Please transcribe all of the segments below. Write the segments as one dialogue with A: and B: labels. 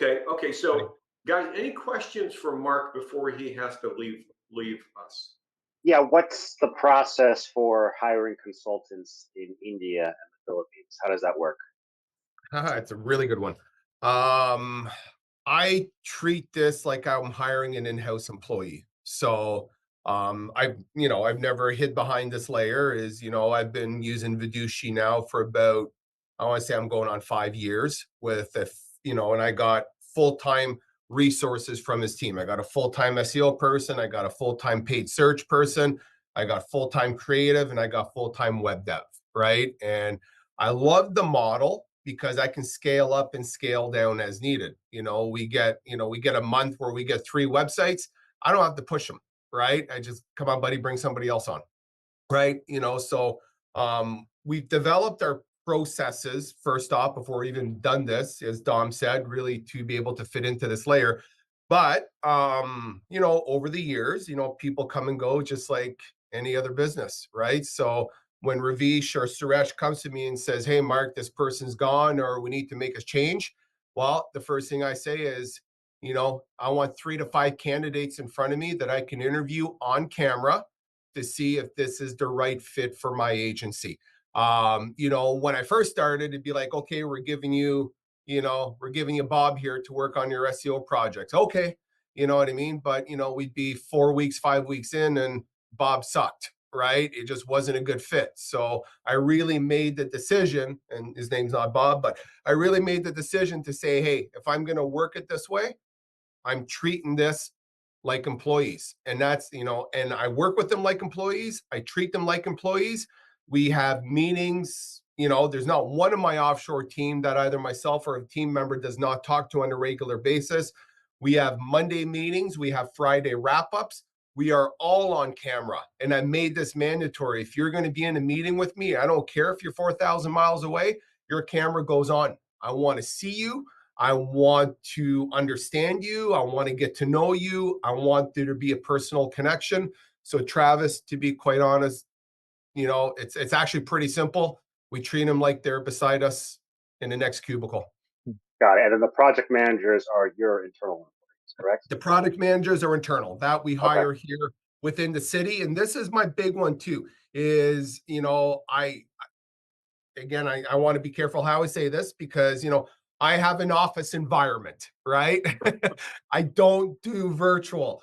A: Okay. So, guys, any questions for Mark before he has to leave us?
B: Yeah, what's the process for hiring consultants in India and the Philippines? How does that work?
C: It's a really good one. Um, I treat this like I'm hiring an in-house employee. So I've never hid behind this layer. I've been using Vidushi now for about, I want to say I'm going on 5 years and I got full-time resources from his team. I got a full-time SEO person, I got a full-time paid search person, I got full-time creative, and I got full-time web dev, right? And I love the model because I can scale up and scale down as needed. We get a month where we get 3 websites. I don't have to push them, right? I just, come on, buddy, bring somebody else on, right? We've developed our processes first off before we even done this, as Dom said, really to be able to fit into this layer. But over the years, people come and go just like any other business, right? So when Ravish or Suresh comes to me and says, "Hey, Mark, this person's gone, or we need to make a change," well, the first thing I say is, I want 3 to 5 candidates in front of me that I can interview on camera to see if this is the right fit for my agency. When I first started, it'd be like, okay, we're giving you Bob here to work on your SEO projects. Okay, you know what I mean? But we'd be 4 weeks, 5 weeks in, and Bob sucked, right? It just wasn't a good fit. So I really made the decision, and his name's not Bob, but I really made the decision to say, hey, if I'm going to work it this way, I'm treating this like employees. And and I work with them like employees. I treat them like employees. We have meetings. There's not one of my offshore team that either myself or a team member does not talk to on a regular basis. We have Monday meetings. We have Friday wrap ups. We are all on camera. And I made this mandatory. If you're going to be in a meeting with me, I don't care if you're 4,000 miles away, your camera goes on. I want to see you. I want to understand you. I want to get to know you. I want there to be a personal connection. So Travis, to be quite honest, it's actually pretty simple. We treat them like they're beside us in the next cubicle.
B: Got it. And then the project managers are your internal employees, correct?
C: The product managers are internal that we
B: Okay.
C: hire here within the city. And this is my big one too, is, I want to be careful how I say this because, I have an office environment, right? I don't do virtual.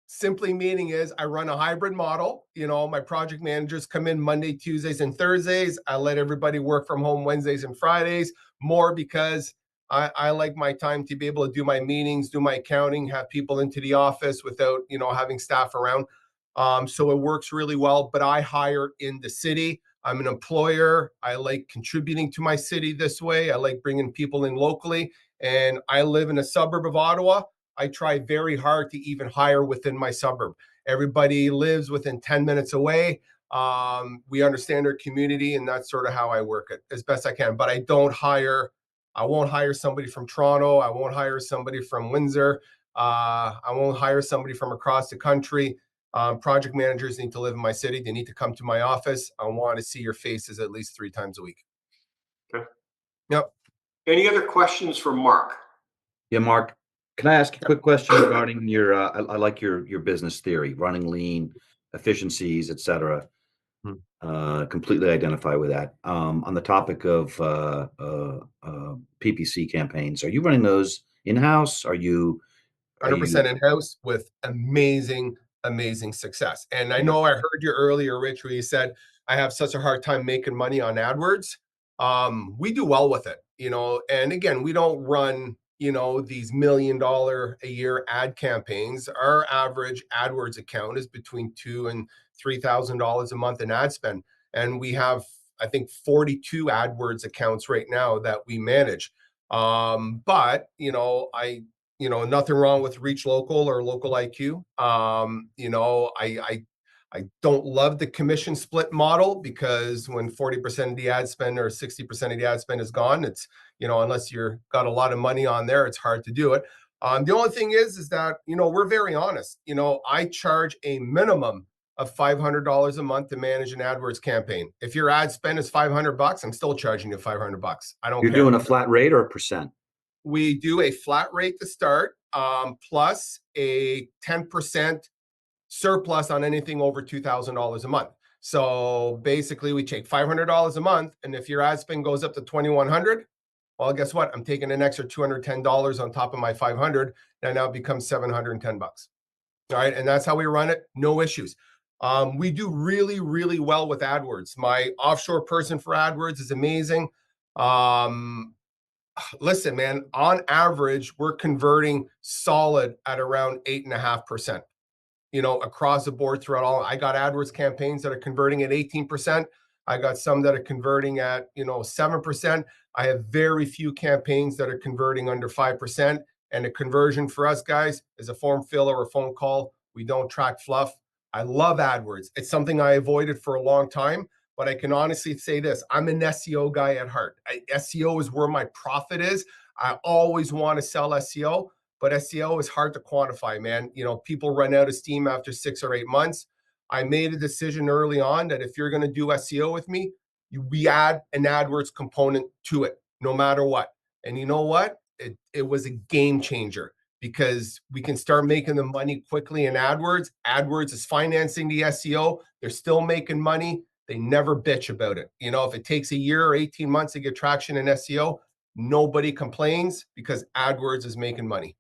C: Simply meaning is I run a hybrid model. My project managers come in Monday, Tuesdays, and Thursdays. I let everybody work from home Wednesdays and Fridays more because I like my time to be able to do my meetings, do my accounting, have people into the office without, having staff around. So it works really well, but I hire in the city. I'm an employer. I like contributing to my city this way. I like bringing people in locally. And I live in a suburb of Ottawa. I try very hard to even hire within my suburb. Everybody lives within 10 minutes away. We understand our community, and that's sort of how I work it as best I can. But I won't hire somebody from Toronto. I won't hire somebody from Windsor. I won't hire somebody from across the country. Project managers need to live in my city. They need to come to my office. I want to see your faces at least 3 times a week.
A: Okay.
C: Yep.
A: Any other questions for Mark?
D: Yeah, Mark, can I ask a quick question regarding your, I like your business theory, running lean, efficiencies, et cetera. Completely identify with that. On the topic of PPC campaigns, are you running those in-house? Are you
C: 100% in-house with amazing success. And I know I heard you earlier, Rich, where you said I have such a hard time making money on AdWords. We do well with it, and again, we don't run, these $1 million a year ad campaigns. Our average AdWords account is between $2,000 and $3,000 a month in ad spend. And we have, I think, 42 AdWords accounts right now that we manage. But nothing wrong with Reach Local or Local IQ. I don't love the commission split model because when 40% of the ad spend or 60% of the ad spend is gone, it's, unless you're got a lot of money on there, it's hard to do it. The only thing is that, we're very honest. I charge a minimum of $500 a month to manage an AdWords campaign. If your ad spend is $500, I'm still charging you $500. I don't care.
D: You're doing a flat rate or a percent?
C: we do a flat rate to start, plus a 10% surplus on anything over $2,000 a month. So basically we take $500 a month. And if your ad spend goes up to 2,100, well, guess what? I'm taking an extra $210 on top of my 500. And now it becomes 710 bucks. All right. And that's how we run it. No issues. We do really, really well with AdWords. My offshore person for AdWords is amazing. Listen, man, on average, we're converting solid at around 8.5%. Across the board throughout all. I got AdWords campaigns that are converting at 18%. I got some that are converting at 7%. I have very few campaigns that are converting under 5%. And the conversion for us guys is a form fill or a phone call. We don't track fluff. I love AdWords. It's something I avoided for a long time, but I can honestly say this: I'm an SEO guy at heart. SEO is where my profit is. I always want to sell SEO. But SEO is hard to quantify, man. People run out of steam after 6 or 8 months. I made a decision early on that if you're going to do SEO with me, we add an AdWords component to it, no matter what. And you know what? It was a game changer because we can start making the money quickly in AdWords. AdWords is financing the SEO. They're still making money. They never bitch about it. If it takes a year or 18 months to get traction in SEO, nobody complains because AdWords is making money.